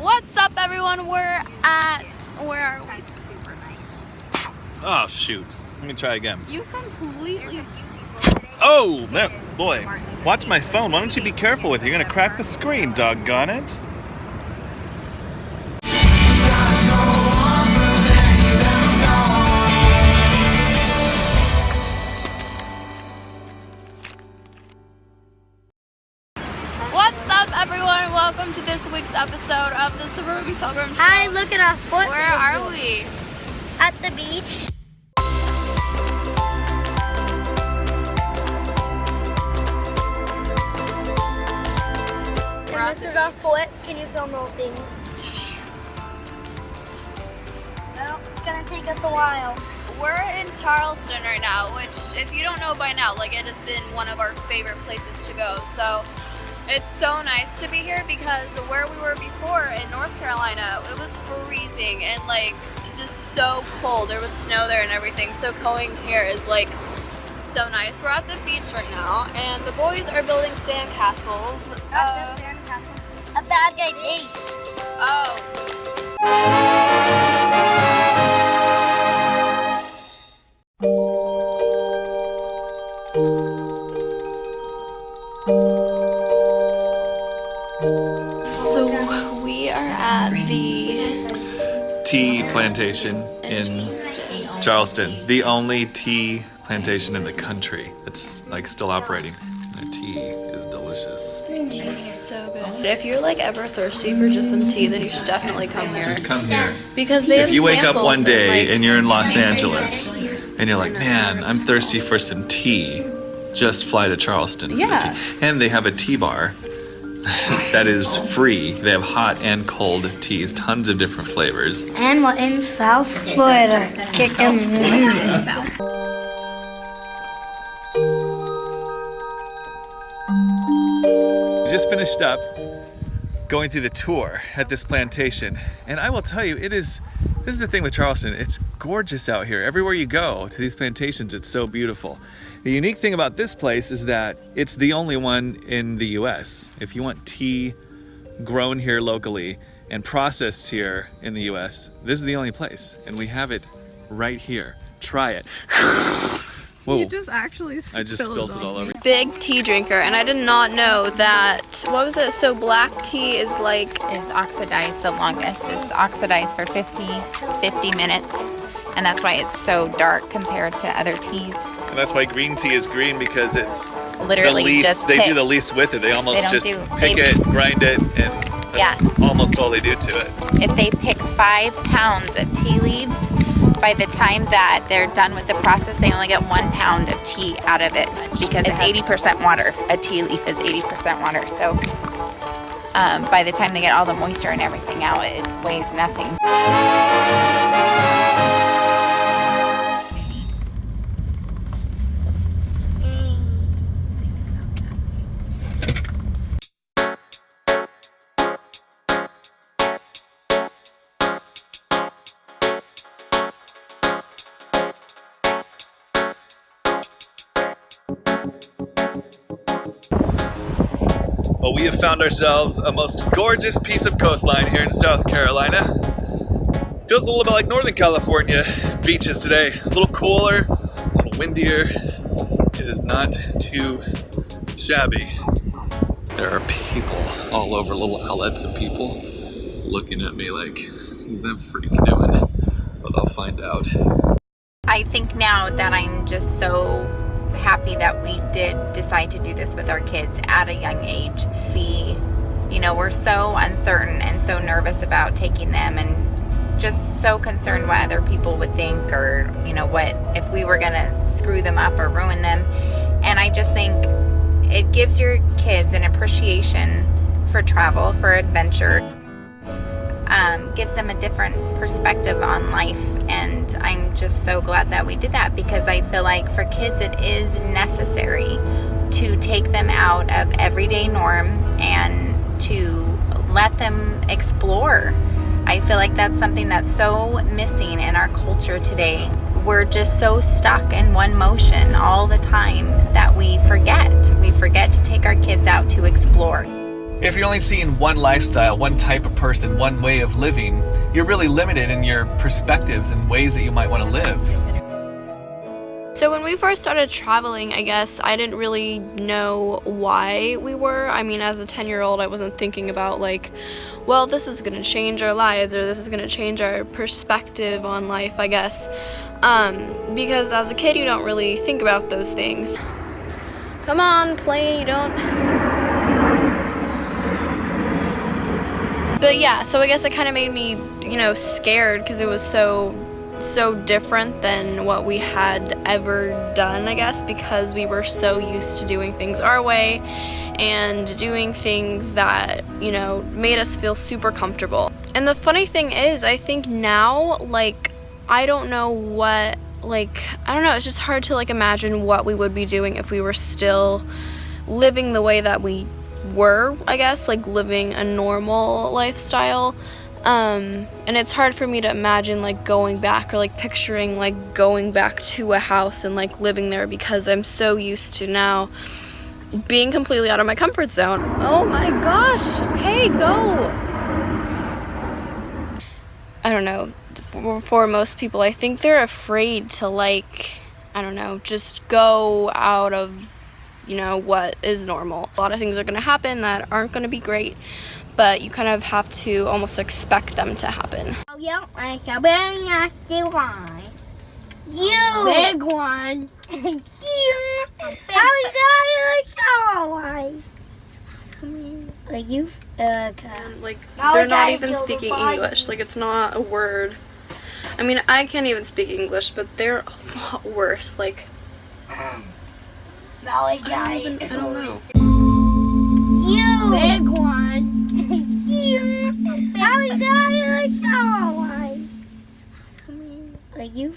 What's up, everyone? Where are we? Oh shoot, let me try again. You completely... Oh, boy, watch my phone. Why don't you be careful with it? You're gonna crack the screen, doggone it. What's up, everyone? Welcome to this week's episode of the Suburban Pilgrims. Hi, look at our foot. Where are we? At the beach. And this is our foot. Can you film the whole thing? Well, it's gonna take us a while. We're in Charleston right now, which, if you don't know by now, like, it has been one of our favorite places to go. So it's so nice to be here because where we were before in North Carolina, it was freezing and like just so cold. There was snow there and everything. So going here is like so nice. We're at the beach right now and the boys are building sandcastles. A bad guy Ace. So we are at the Tea plantation in Charleston. The only tea plantation in the country that's like still operating. The tea is delicious. Tea is so good. If you're like ever thirsty for just some tea, then you should definitely come here. Just come here. Because they have If you wake up samples one day like, and you're in Los Angeles and you're like, man, I'm thirsty for some tea, just fly to Charleston. For the Yeah. tea. And they have a tea bar that is free. They have hot and cold teas, tons of different flavors. And we're in South Florida. We just finished up going through the tour at this plantation, and I will tell you, this is the thing with Charleston, it's gorgeous out here. Everywhere you go to these plantations, it's so beautiful. The unique thing about this place is that it's the only one in the US. If you want tea grown here locally and processed here in the US, this is the only place, and we have it right here. Try it. Whoa. You just actually I just spilled it all over. big tea drinker, and I did not know that. What was it? So black tea is like Is oxidized the longest. It's oxidized for 50 minutes, and that's why it's so dark compared to other teas. And that's why green tea is green, because it's Literally the least, just they do picked. the least with it. They almost They don't just do- pick they- it, grind it, and that's almost all they do to it. If they pick 5 pounds of tea leaves, by the time that they're done with the process, they only get 1 pound of tea out of it because it's 80% water. A tea leaf is 80% water. So by the time they get all the moisture and everything out, it weighs nothing. Well, we have found ourselves a most gorgeous piece of coastline here in South Carolina. Feels a little bit like Northern California beaches today. A little cooler, a little windier. It is not too shabby. There are people all over, little outlets of people looking at me like, who's that freak doing? But I'll find out. I think now that I'm just so happy that we did decide to do this with our kids at a young age. We're so uncertain and so nervous about taking them and just so concerned what other people would think, or what if we were gonna screw them up or ruin them. And I just think it gives your kids an appreciation for travel, for adventure, gives them a different perspective on life. And I'm just so glad that we did that, because I feel like for kids it is necessary to take them out of everyday norm and to let them explore. I feel like that's something that's so missing in our culture today. We're just so stuck in one motion all the time that we forget to take our kids out to explore. If you're only seeing one lifestyle, one type of person, one way of living, you're really limited in your perspectives and ways that you might want to live. So when we first started traveling, I guess I didn't really know why we were. I mean, as a 10-year-old, I wasn't thinking about like, well, this is going to change our lives or this is going to change our perspective on life, I guess. Because as a kid, you don't really think about those things. Come on, plane, you don't... But yeah, so I guess it kind of made me, you know, scared because it was so different than what we had ever done, I guess, because we were so used to doing things our way and doing things that, you know, made us feel super comfortable. And the funny thing is, I think now, like, I don't know what, like, I don't know, it's just hard to, like, imagine what we would be doing if we were still living the way that we were, I guess, like, living a normal lifestyle. And it's hard for me to imagine like going back or like picturing like going back to a house and like living there because I'm so used to now being completely out of my comfort zone. Oh my gosh, okay, go. I don't know, for most people, I think they're afraid to like, I don't know, just go out of, you know, what is normal. A lot of things are going to happen that aren't going to be great, but you kind of have to almost expect them to happen. You big one. You. Are you Like, they're not even speaking English. Like, it's not a word. I mean, I can't even speak English, but they're a lot worse. Like, I don't know. You big one. You. Are you